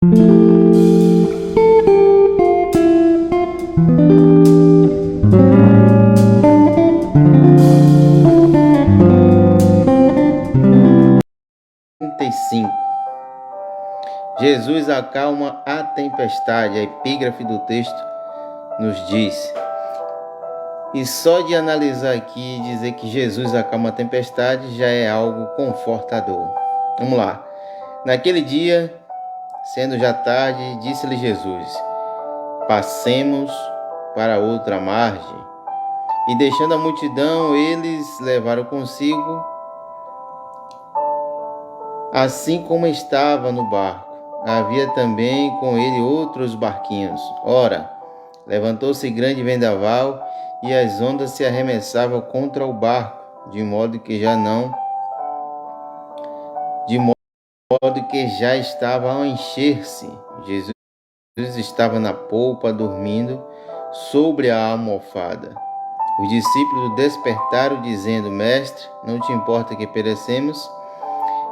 Jesus acalma a tempestade. A epígrafe do texto nos diz. E só de analisar aqui e dizer que Jesus acalma a tempestade já é algo confortador. Vamos lá. Naquele dia, sendo já tarde, disse-lhe Jesus: passemos para outra margem. E deixando a multidão, eles levaram consigo, assim como estava no barco. Havia também com ele outros barquinhos. Ora, levantou-se grande vendaval e as ondas se arremessavam contra o barco, de modo que já estava a encher-se. Jesus estava na polpa, dormindo sobre a almofada. Os discípulos despertaram, dizendo: Mestre, não te importa que perecemos?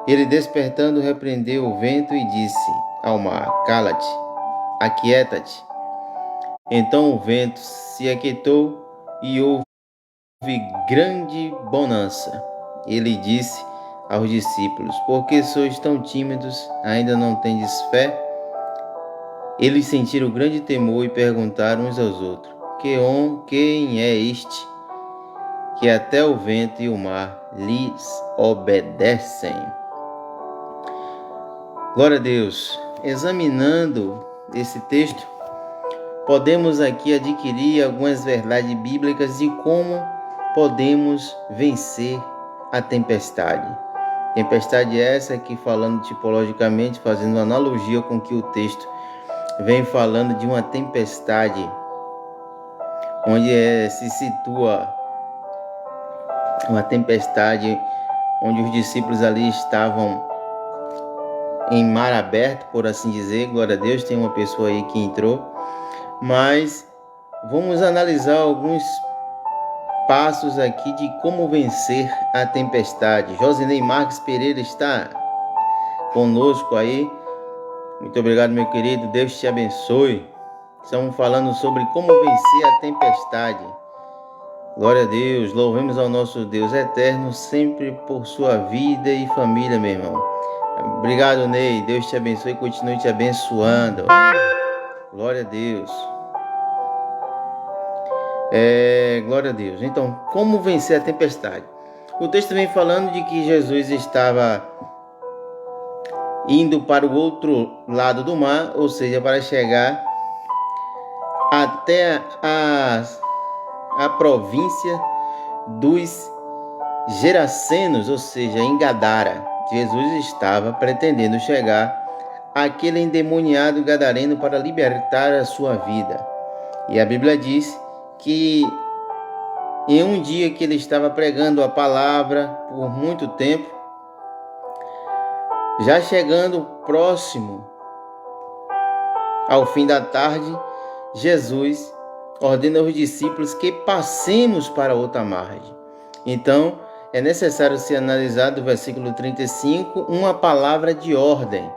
Ele, despertando, repreendeu o vento e disse ao mar: Cala-te, aquieta-te. Então o vento se aquietou e houve grande bonança. Ele disse aos discípulos: Por que sois tão tímidos? Ainda não tendes fé? Eles sentiram grande temor e perguntaram uns aos outros: Quem é este, que até o vento e o mar lhes obedecem? Glória a Deus. Examinando esse texto, podemos aqui adquirir algumas verdades bíblicas de como podemos vencer a tempestade. Tempestade essa que, falando tipologicamente, fazendo analogia com que o texto vem falando de uma tempestade, onde se situa uma tempestade onde os discípulos ali estavam em mar aberto, por assim dizer. Glória a Deus, tem uma pessoa aí que entrou. Mas vamos analisar alguns passos aqui de como vencer a tempestade. Josinei Marques Pereira está conosco aí. Muito obrigado, meu querido. Deus te abençoe. Estamos falando sobre como vencer a tempestade. Glória a Deus. Louvemos ao nosso Deus eterno sempre por sua vida e família, meu irmão. Obrigado, Ney. Deus te abençoe e continue te abençoando. Glória a Deus. Glória a Deus. Então, como vencer a tempestade? O texto vem falando de que Jesus estava indo para o outro lado do mar, ou seja, para chegar até a província dos Gerasenos, ou seja, em Gadara. Jesus estava pretendendo chegar àquele endemoniado gadareno para libertar a sua vida. E a Bíblia diz que em um dia que ele estava pregando a palavra por muito tempo, já chegando próximo ao fim da tarde, Jesus ordena aos discípulos que passemos para outra margem. Então, é necessário ser analisado do versículo 35 uma palavra de ordem.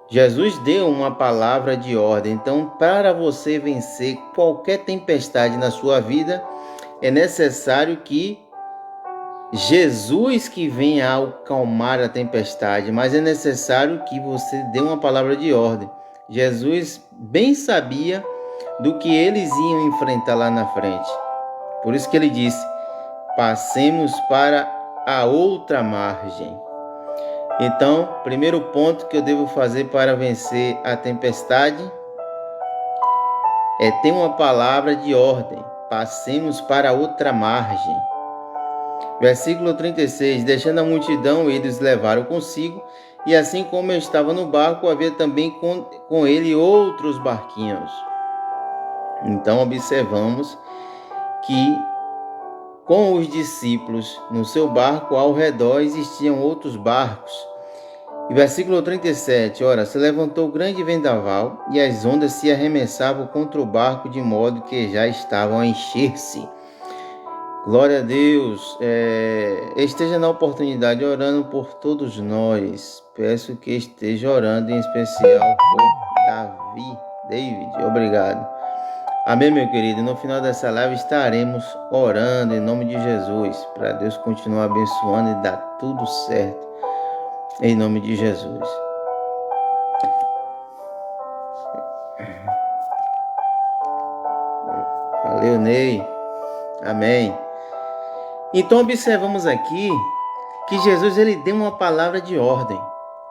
Jesus deu uma palavra de ordem. Então, para você vencer qualquer tempestade na sua vida, é necessário que Jesus que venha a acalmar a tempestade, mas é necessário que você dê uma palavra de ordem. Jesus bem sabia do que eles iam enfrentar lá na frente. Por isso que ele disse: passemos para a outra margem. Então, primeiro ponto que eu devo fazer para vencer a tempestade é ter uma palavra de ordem. Passemos para outra margem. Versículo 36. Deixando a multidão, eles levaram consigo, e assim como eu estava no barco, havia também com ele outros barquinhos. Então, observamos que com os discípulos no seu barco, ao redor existiam outros barcos. E versículo 37, ora, se levantou grande vendaval, e as ondas se arremessavam contra o barco, de modo que já estavam a encher-se. Glória a Deus. Esteja na oportunidade orando por todos nós. Peço que esteja orando em especial por David. Obrigado. Amém, meu querido. No final dessa live estaremos orando em nome de Jesus, para Deus continuar abençoando e dar tudo certo. Em nome de Jesus. Valeu, Ney. Amém. Então observamos aqui que Jesus ele deu uma palavra de ordem.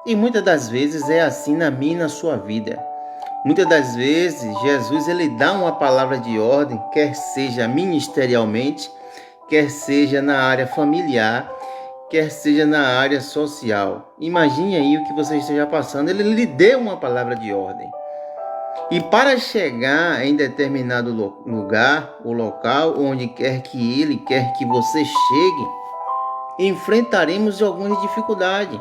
E muitas das vezes é assim na minha e na sua vida. Muitas das vezes Jesus ele dá uma palavra de ordem, quer seja ministerialmente, quer seja na área familiar, quer seja na área social. Imagine aí o que você esteja passando. Ele lhe deu uma palavra de ordem. E para chegar em determinado lugar, ou local, onde quer que ele quer que você chegue, enfrentaremos algumas dificuldades.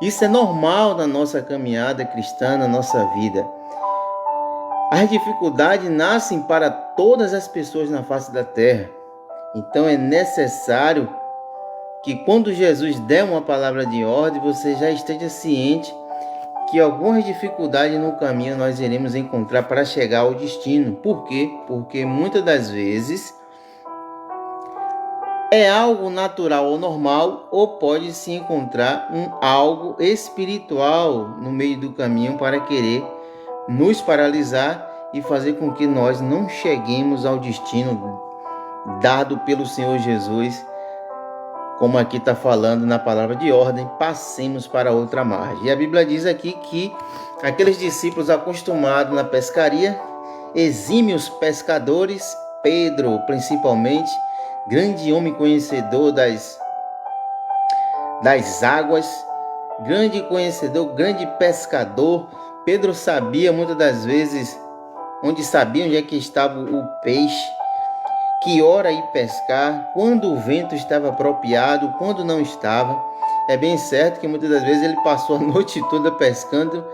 Isso é normal na nossa caminhada cristã, na nossa vida. As dificuldades nascem para todas as pessoas na face da terra. Então é necessário que quando Jesus der uma palavra de ordem, você já esteja ciente que algumas dificuldades no caminho nós iremos encontrar para chegar ao destino. Por quê? Porque muitas das vezes é algo natural ou normal, ou pode se encontrar algo espiritual no meio do caminho para querer nos paralisar e fazer com que nós não cheguemos ao destino dado pelo Senhor Jesus. Como aqui está falando na palavra de ordem, passemos para outra margem. E a Bíblia diz aqui que aqueles discípulos acostumados na pescaria, exímios pescadores, Pedro principalmente, grande homem conhecedor das águas, grande conhecedor, grande pescador. Pedro sabia muitas das vezes onde é que estava o peixe, que hora ir pescar, quando o vento estava apropriado, quando não estava. É bem certo que muitas das vezes ele passou a noite toda pescando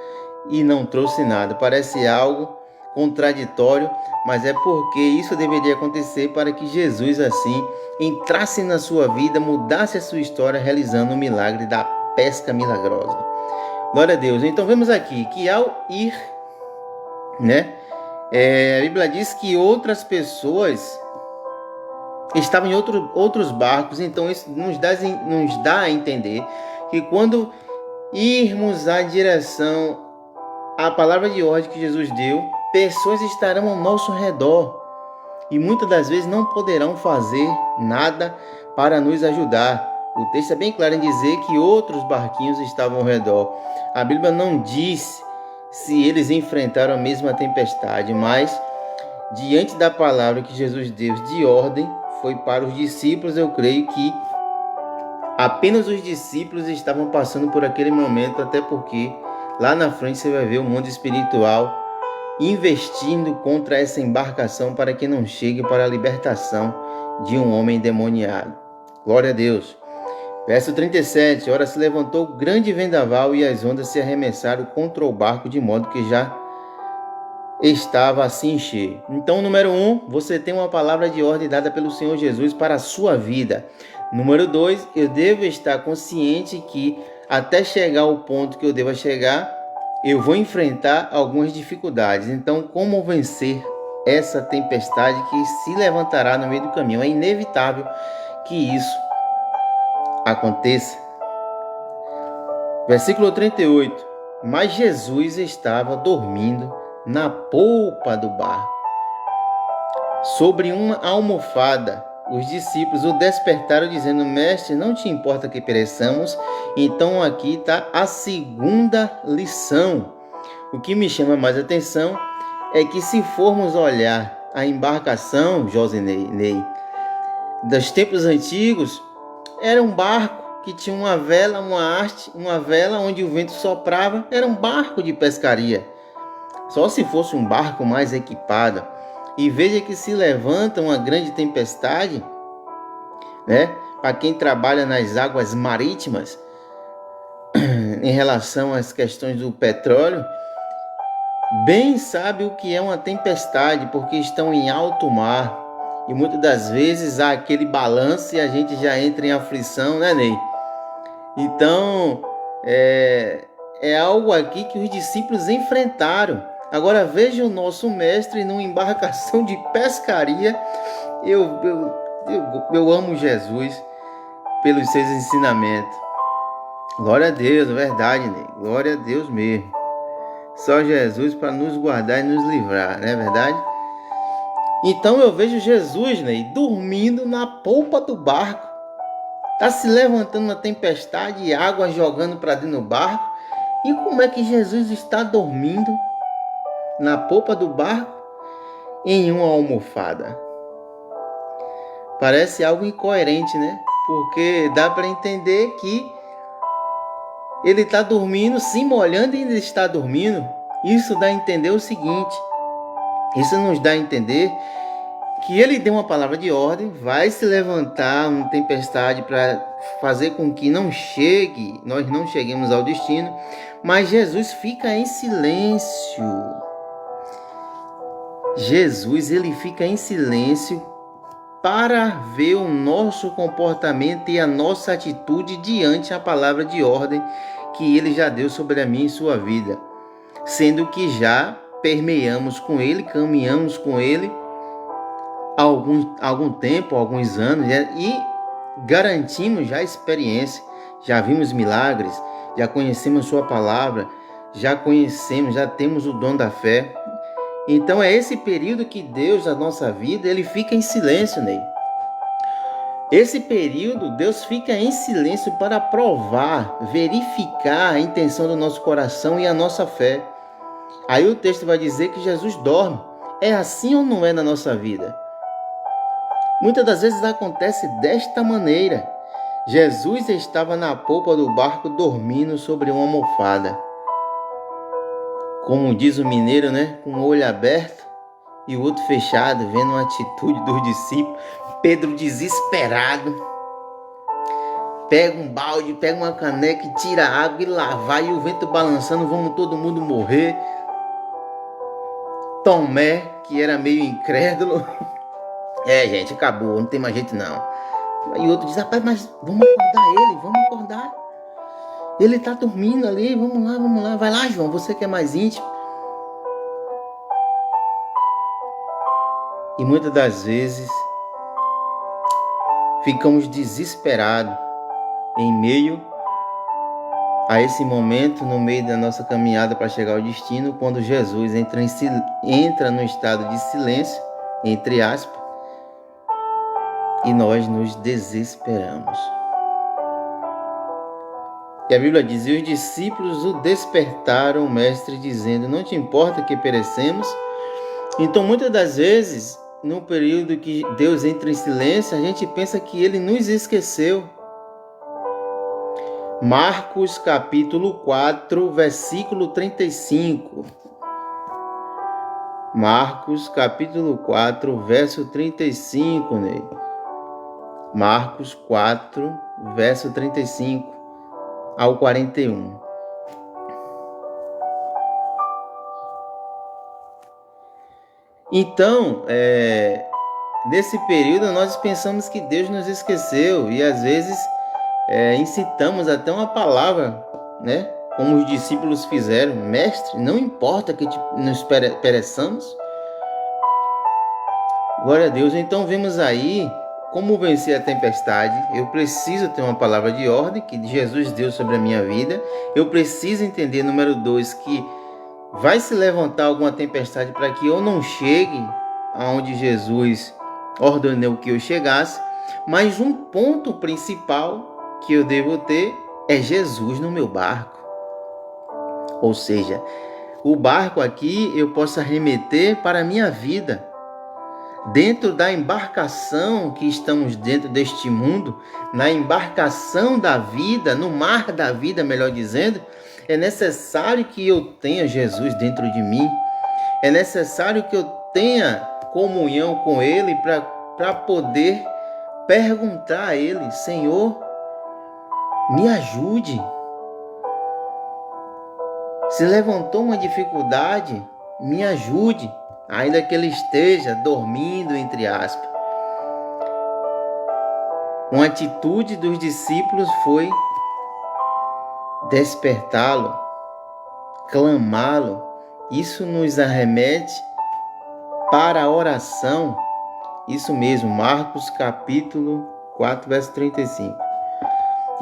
e não trouxe nada. Parece algo contraditório, mas é porque isso deveria acontecer para que Jesus assim entrasse na sua vida, mudasse a sua história, realizando o milagre da pesca milagrosa. Glória a Deus. Então vemos aqui que ao ir, a Bíblia diz que outras pessoas estavam em outros barcos. Então isso nos dá a entender que quando irmos à direção à palavra de ordem que Jesus deu, pessoas estarão ao nosso redor e muitas das vezes não poderão fazer nada para nos ajudar. O texto é bem claro em dizer que outros barquinhos estavam ao redor. A Bíblia não diz se eles enfrentaram a mesma tempestade, mas diante da palavra que Jesus deu de ordem, foi para os discípulos. Eu creio que apenas os discípulos estavam passando por aquele momento, até porque lá na frente você vai ver o mundo espiritual investindo contra essa embarcação para que não chegue para a libertação de um homem endemoniado. Glória a Deus. Verso 37. Ora, se levantou grande vendaval e as ondas se arremessaram contra o barco, de modo que já estava a se encher. Então, número 1, você tem uma palavra de ordem dada pelo Senhor Jesus para a sua vida. Número 2, eu devo estar consciente que até chegar ao ponto que eu deva chegar, eu vou enfrentar algumas dificuldades. Então, como vencer essa tempestade que se levantará no meio do caminho? É inevitável que isso aconteça. Versículo 38. Mas Jesus estava dormindo na polpa do barco, sobre uma almofada. Os discípulos o despertaram dizendo: Mestre, não te importa que pereçamos? Então aqui está a segunda lição. O que me chama mais atenção é que, se formos olhar a embarcação, Josinei, dos tempos antigos, era um barco que tinha uma vela, uma haste, uma vela onde o vento soprava. Era um barco de pescaria. Só se fosse um barco mais equipado. E veja que se levanta uma grande tempestade, para quem trabalha nas águas marítimas, em relação às questões do petróleo, bem sabe o que é uma tempestade, porque estão em alto mar. E muitas das vezes há aquele balanço e a gente já entra em aflição, né, Ney? Então, é algo aqui que os discípulos enfrentaram. Agora veja o nosso mestre numa embarcação de pescaria. Eu amo Jesus pelos seus ensinamentos. Glória a Deus, verdade, Ney. Glória a Deus mesmo. Só Jesus para nos guardar e nos livrar, não é verdade? Então eu vejo Jesus, Ney, dormindo na polpa do barco. Está se levantando uma tempestade e água jogando para dentro do barco. E como é que Jesus está dormindo na polpa do barco em uma almofada? Parece algo incoerente, né? Porque dá para entender que ele está dormindo, se molhando e ainda está dormindo. Isso dá a entender o seguinte. Isso nos dá a entender que ele deu uma palavra de ordem, vai se levantar uma tempestade para fazer com que nós não cheguemos ao destino, mas Jesus fica em silêncio. Jesus, ele fica em silêncio para ver o nosso comportamento e a nossa atitude diante da palavra de ordem que ele já deu sobre a minha e sua vida, sendo que já permeamos com ele, caminhamos com ele algum tempo, alguns anos, e garantimos já a experiência, já vimos milagres, já conhecemos sua palavra, já temos o dom da fé. Então é esse período que Deus, na nossa vida, ele fica em silêncio, Ney. Esse período, Deus fica em silêncio para provar, verificar a intenção do nosso coração e a nossa fé. Aí o texto vai dizer que Jesus dorme. É assim ou não é na nossa vida? Muitas das vezes acontece desta maneira. Jesus estava na polpa do barco dormindo sobre uma almofada. Como diz o mineiro, né? Com o olho aberto e o outro fechado, vendo a atitude dos discípulos. Pedro desesperado. Pega um balde, pega uma caneca e tira a água e lá vai. E o vento balançando, vamos todo mundo morrer. Tomé, que era meio incrédulo. Gente, acabou, não tem mais jeito não. E o outro diz, rapaz, mas vamos acordar. Ele tá dormindo ali, vamos lá. Vai lá, João, você que é mais íntimo. E muitas das vezes ficamos desesperados em meio a esse momento, no meio da nossa caminhada para chegar ao destino, quando Jesus entra no estado de silêncio, entre aspas, e nós nos desesperamos. E a Bíblia diz, e os discípulos o despertaram, o mestre, dizendo, não te importa que perecemos? Então, muitas das vezes, no período que Deus entra em silêncio, a gente pensa que ele nos esqueceu. Marcos capítulo 4, versículo 35. Marcos capítulo 4, verso 35, Ney. Marcos 4, verso 35 ao 41. Então, nesse período nós pensamos que Deus nos esqueceu e às vezes incitamos até uma palavra, né? Como os discípulos fizeram, mestre, não importa que nos pereçamos. Glória a Deus. Então vemos aí como vencer a tempestade. Eu preciso ter uma palavra de ordem que Jesus deu sobre a minha vida. Eu preciso entender, número 2, que vai se levantar alguma tempestade para que eu não chegue aonde Jesus ordenou que eu chegasse. Mas um ponto principal que eu devo ter é Jesus no meu barco. Ou seja, o barco aqui eu posso remeter para a minha vida. Dentro da embarcação que estamos dentro deste mundo, na embarcação da vida, no mar da vida, melhor dizendo, é necessário que eu tenha Jesus dentro de mim. É necessário que eu tenha comunhão com Ele para poder perguntar a Ele, Senhor, me ajude. Se levantou uma dificuldade, me ajude. Ainda que ele esteja dormindo, entre aspas. Uma atitude dos discípulos foi despertá-lo, clamá-lo. Isso nos arremete para a oração. Isso mesmo, Marcos capítulo 4, verso 35.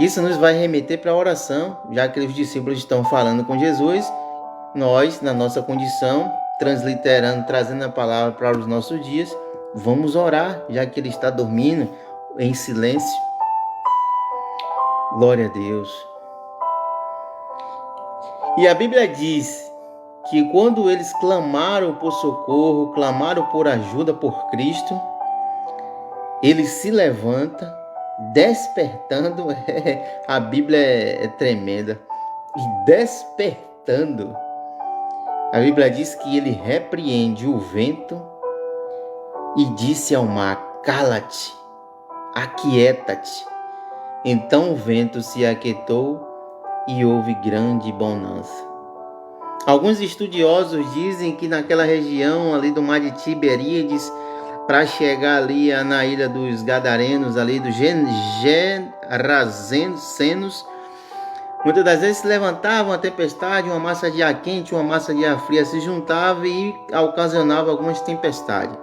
Isso nos vai remeter para a oração, já que os discípulos estão falando com Jesus. Nós, na nossa condição, transliterando, trazendo a palavra para os nossos dias, vamos orar, já que ele está dormindo em silêncio. Glória a Deus. E a Bíblia diz que quando eles clamaram por socorro, clamaram por ajuda por Cristo, ele se levanta, despertando. A Bíblia é tremenda. E despertando, a Bíblia diz que ele repreende o vento e disse ao mar: cala-te, aquieta-te. Então o vento se aquietou e houve grande bonança. Alguns estudiosos dizem que naquela região ali do mar de Tiberíades, para chegar ali na ilha dos Gadarenos, ali dos Gerazenos, muitas das vezes se levantava uma tempestade, uma massa de ar quente, uma massa de ar fria se juntava e ocasionava algumas tempestades.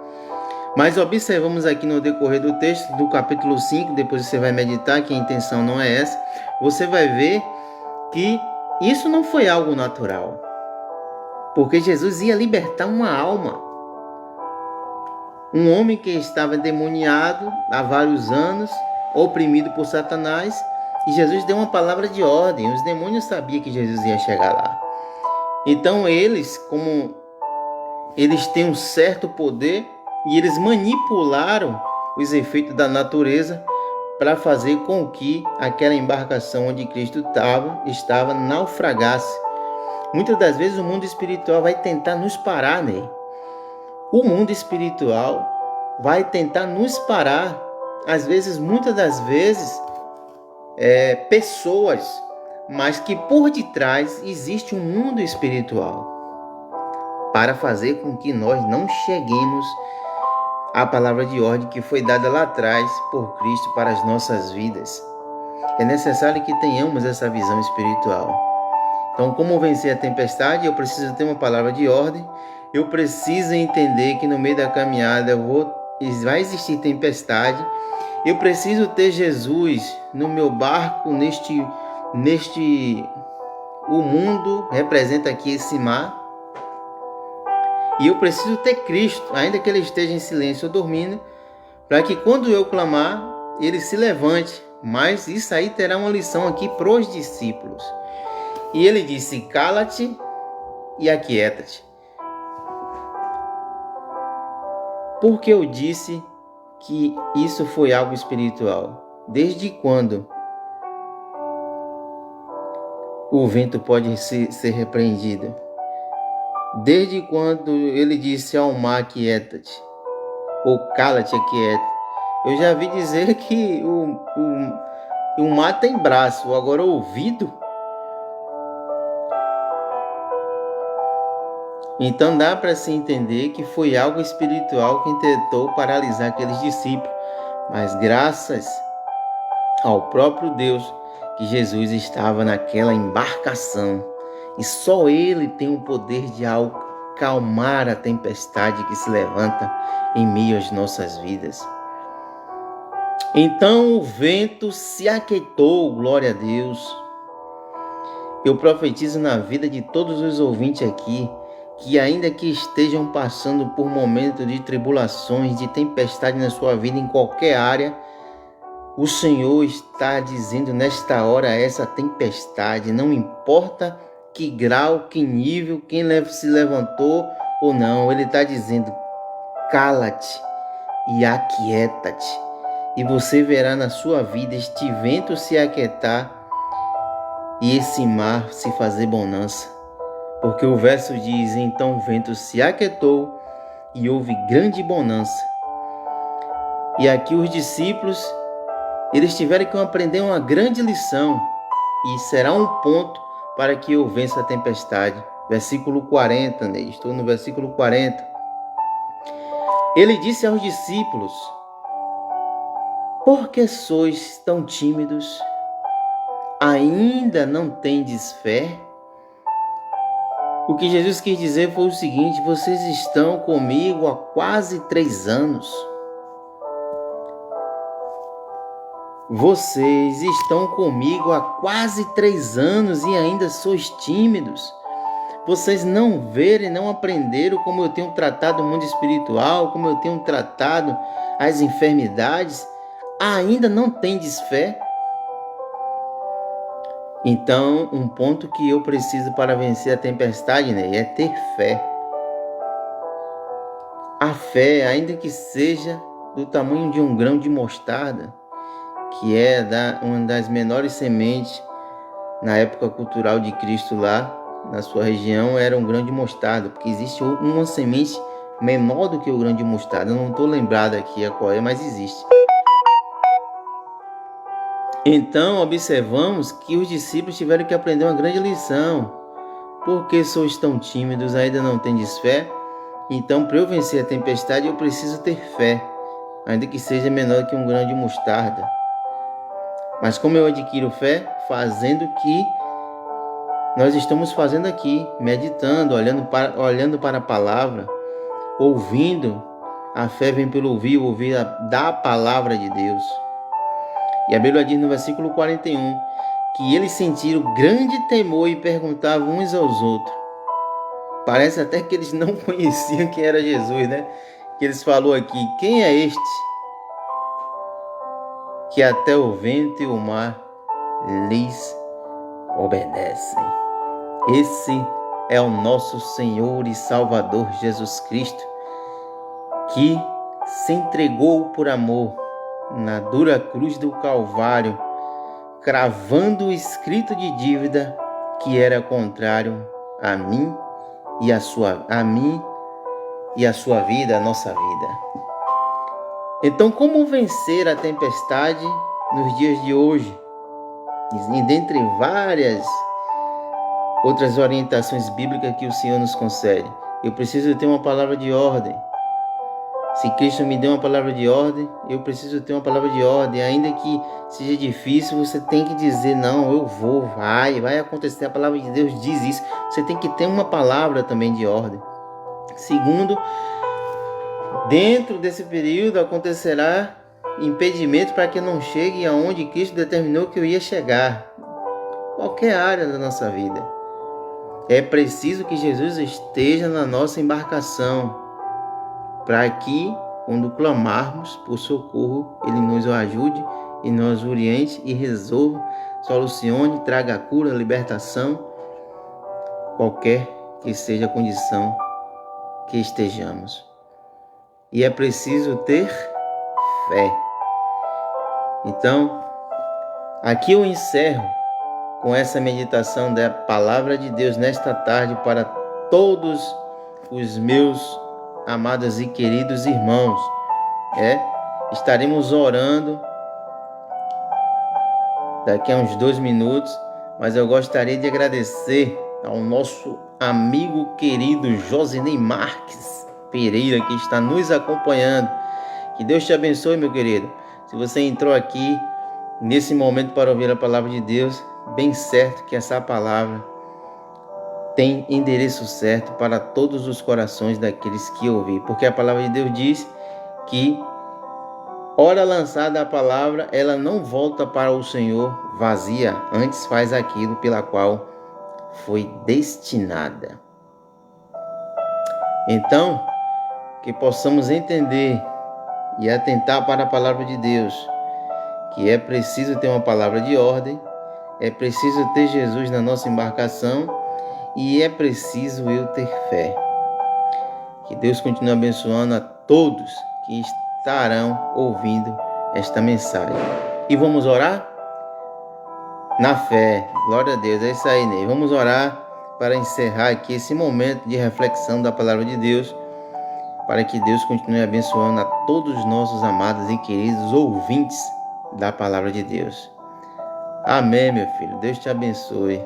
Mas observamos aqui no decorrer do texto do capítulo 5, depois você vai meditar, que a intenção não é essa, você vai ver que isso não foi algo natural, porque Jesus ia libertar uma alma. Um homem que estava endemoniado há vários anos, oprimido por Satanás, e Jesus deu uma palavra de ordem. Os demônios sabiam que Jesus ia chegar lá. Então eles, como eles têm um certo poder, e eles manipularam os efeitos da natureza para fazer com que aquela embarcação onde Cristo estava naufragasse. Muitas das vezes o mundo espiritual vai tentar nos parar, né? O mundo espiritual vai tentar nos parar. Às vezes, muitas das vezes, pessoas, mas que por detrás existe um mundo espiritual para fazer com que nós não cheguemos à palavra de ordem que foi dada lá atrás por Cristo para as nossas vidas. É necessário que tenhamos essa visão espiritual. Então, como vencer a tempestade? Eu preciso ter uma palavra de ordem. Eu preciso entender que no meio da caminhada vai existir tempestade. Eu preciso ter Jesus no meu barco, o mundo representa aqui esse mar. E eu preciso ter Cristo, ainda que ele esteja em silêncio ou dormindo, para que quando eu clamar, ele se levante. Mas isso aí terá uma lição aqui para os discípulos. E ele disse: cala-te e aquieta-te. Por que eu disse que isso foi algo espiritual? Desde quando o vento pode ser repreendido? Desde quando ele disse ao mar: aquieta-te, ou cala-te, aquieta. Eu já vi dizer que o mar tem braço, agora o ouvido. Então dá para se entender que foi algo espiritual que tentou paralisar aqueles discípulos. Mas graças ao próprio Deus que Jesus estava naquela embarcação. E só Ele tem o poder de acalmar a tempestade que se levanta em meio às nossas vidas. Então o vento se aquietou, glória a Deus. Eu profetizo na vida de todos os ouvintes aqui, que ainda que estejam passando por momentos de tribulações, de tempestade na sua vida, em qualquer área, o Senhor está dizendo nesta hora essa tempestade, não importa que grau, que nível, quem se levantou ou não, Ele está dizendo: cala-te e aquieta-te. E você verá na sua vida este vento se aquietar e esse mar se fazer bonança. Porque o verso diz: então o vento se aquietou e houve grande bonança. E aqui os discípulos, eles tiveram que aprender uma grande lição, e será um ponto para que eu vença a tempestade. Versículo 40, né? Estou no versículo 40. Ele disse aos discípulos: Por que sois tão tímidos? Ainda não tendes fé? O que Jesus quis dizer foi o seguinte: vocês estão comigo há quase 3 anos. Vocês estão comigo há quase 3 anos e ainda sois tímidos. Vocês não verem, não aprenderam como eu tenho tratado o mundo espiritual, como eu tenho tratado as enfermidades. Ainda não tendes fé? Então, um ponto que eu preciso para vencer a tempestade, né, é ter fé. A fé, ainda que seja do tamanho de um grão de mostarda, que é uma das menores sementes na época cultural de Cristo lá na sua região, era um grão de mostarda, porque existe uma semente menor do que o grão de mostarda. Eu não estou lembrado aqui a qual é, mas existe. Então observamos que os discípulos tiveram que aprender uma grande lição. Por que sois tão tímidos, ainda não tendes fé? Então, para eu vencer a tempestade, eu preciso ter fé, ainda que seja menor que um grão de mostarda. Mas como eu adquiro fé? Fazendo o que nós estamos fazendo aqui, meditando, olhando para a palavra, ouvindo. A fé vem pelo ouvir da palavra de Deus. E a Bíblia diz no versículo 41 que eles sentiram grande temor e perguntavam uns aos outros. Parece até que eles não conheciam quem era Jesus, né? Que eles falou aqui: quem é este que até o vento e o mar lhes obedecem? Esse é o nosso Senhor e Salvador Jesus Cristo, que se entregou por amor na dura cruz do Calvário, cravando o escrito de dívida que era contrário a mim e a sua vida, a nossa vida. Então, como vencer a tempestade nos dias de hoje? E dentre várias outras orientações bíblicas que o Senhor nos concede, eu preciso ter uma palavra de ordem. Se Cristo me deu uma palavra de ordem, eu preciso ter uma palavra de ordem. Ainda que seja difícil, você tem que dizer: não, eu vou, vai acontecer. A palavra de Deus diz isso. Você tem que ter uma palavra também de ordem. Segundo, dentro desse período acontecerá impedimento para que eu não chegue aonde Cristo determinou que eu ia chegar. Qualquer área da nossa vida. É preciso que Jesus esteja na nossa embarcação, para que, quando clamarmos por socorro, Ele nos ajude e nos oriente e resolva, solucione, traga a cura, a libertação, qualquer que seja a condição que estejamos. E é preciso ter fé. Então, aqui eu encerro com essa meditação da palavra de Deus nesta tarde para todos os meus amados e queridos irmãos. Estaremos orando daqui a uns 2 minutos, mas eu gostaria de agradecer ao nosso amigo querido Josinei Marques Pereira, que está nos acompanhando. Que Deus te abençoe, meu querido. Se você entrou aqui nesse momento para ouvir a palavra de Deus, bem certo que essa palavra tem endereço certo para todos os corações daqueles que ouvir, porque a palavra de Deus diz que, ora lançada a palavra, ela não volta para o Senhor vazia, antes faz aquilo pela qual foi destinada. Então, que possamos entender e atentar para a palavra de Deus, que é preciso ter uma palavra de ordem, é preciso ter Jesus na nossa embarcação, e é preciso eu ter fé. Que Deus continue abençoando a todos que estarão ouvindo esta mensagem. E vamos orar? Na fé. Glória a Deus. É isso aí, Ney. Vamos orar para encerrar aqui esse momento de reflexão da palavra de Deus, para que Deus continue abençoando a todos os nossos amados e queridos ouvintes da palavra de Deus. Amém, meu filho. Deus te abençoe.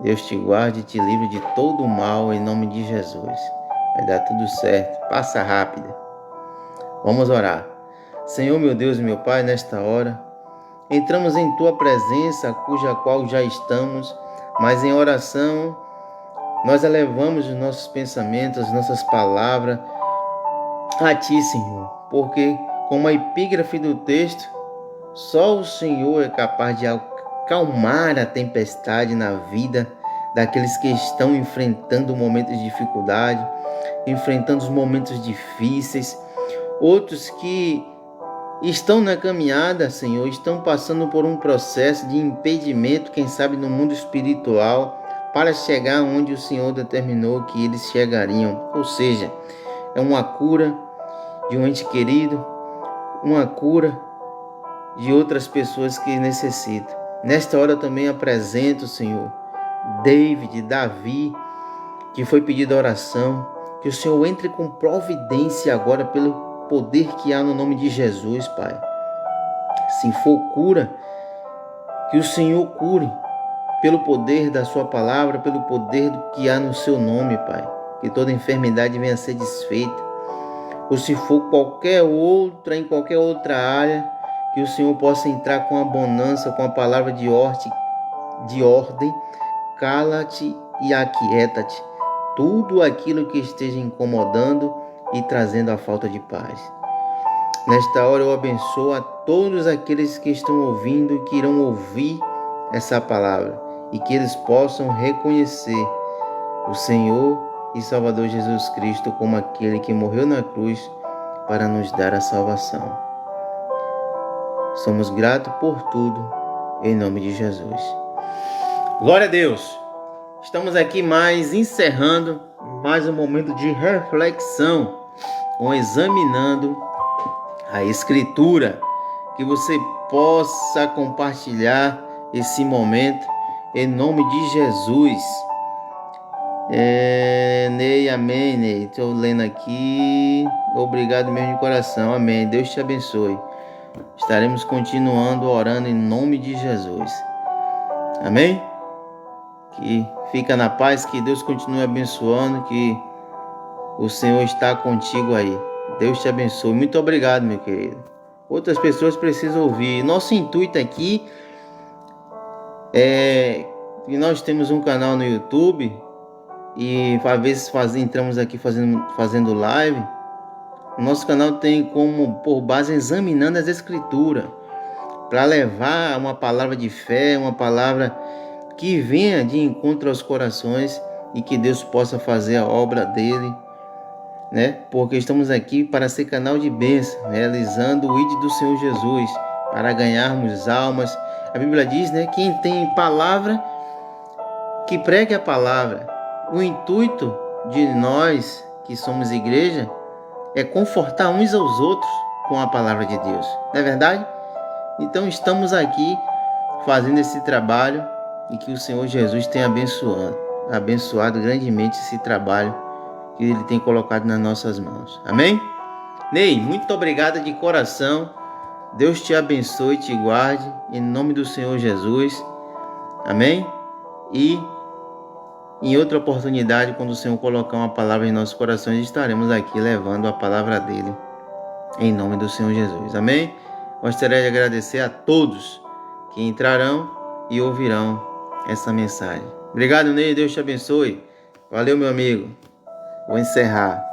Deus te guarde e te livre de todo o mal, em nome de Jesus. Vai dar tudo certo. Passa rápida. Vamos orar. Senhor, meu Deus e meu Pai, nesta hora, entramos em Tua presença, cuja qual já estamos, mas em oração nós elevamos os nossos pensamentos, as nossas palavras a Ti, Senhor, porque, como a epígrafe do texto, só o Senhor é capaz de acalmar a tempestade na vida daqueles que estão enfrentando momentos de dificuldade, enfrentando os momentos difíceis, outros que estão na caminhada, Senhor, estão passando por um processo de impedimento, quem sabe no mundo espiritual, para chegar onde o Senhor determinou que eles chegariam. Ou seja, é uma cura de um ente querido, uma cura de outras pessoas que necessitam. Nesta hora eu também apresento, Senhor, Davi, que foi pedido oração, que o Senhor entre com providência agora pelo poder que há no nome de Jesus, Pai. Se for cura, que o Senhor cure pelo poder da sua palavra, pelo poder que há no seu nome, Pai. Que toda enfermidade venha a ser desfeita. Ou se for em qualquer outra área, que o Senhor possa entrar com abundância, com a palavra de ordem, cala-te e aquieta-te. Tudo aquilo que esteja incomodando e trazendo a falta de paz. Nesta hora eu abençoo a todos aqueles que estão ouvindo e que irão ouvir essa palavra e que eles possam reconhecer o Senhor e Salvador Jesus Cristo como aquele que morreu na cruz para nos dar a salvação. Somos gratos por tudo, em nome de Jesus. Glória a Deus! Estamos aqui encerrando mais um momento de reflexão, examinando a Escritura, que você possa compartilhar esse momento em nome de Jesus. Ney, amém, Ney. Estou lendo aqui. Obrigado mesmo de coração, amém. Deus te abençoe. Estaremos continuando orando em nome de Jesus. Amém? Que fica na paz, que Deus continue abençoando, que o Senhor está contigo aí. Deus te abençoe. Muito obrigado, meu querido. Outras pessoas precisam ouvir. Nosso intuito aqui é que nós temos um canal no YouTube e às vezes entramos aqui fazendo live. O nosso canal tem como por base examinando as Escrituras, para levar uma palavra de fé, uma palavra que venha de encontro aos corações e que Deus possa fazer a obra dele, né? Porque estamos aqui para ser canal de bênção, realizando o ID do Senhor Jesus, para ganharmos almas. A Bíblia diz, né? Quem tem palavra, que pregue a palavra. O intuito de nós que somos igreja é confortar uns aos outros com a palavra de Deus, não é verdade? Então estamos aqui fazendo esse trabalho e que o Senhor Jesus tenha abençoado grandemente esse trabalho que Ele tem colocado nas nossas mãos. Amém? Ney, muito obrigado de coração. Deus te abençoe e te guarde em nome do Senhor Jesus. Amém? E em outra oportunidade, quando o Senhor colocar uma palavra em nossos corações, estaremos aqui levando a palavra dele em nome do Senhor Jesus. Amém? Gostaria de agradecer a todos que entrarão e ouvirão essa mensagem. Obrigado, Ney. Deus te abençoe. Valeu, meu amigo. Vou encerrar.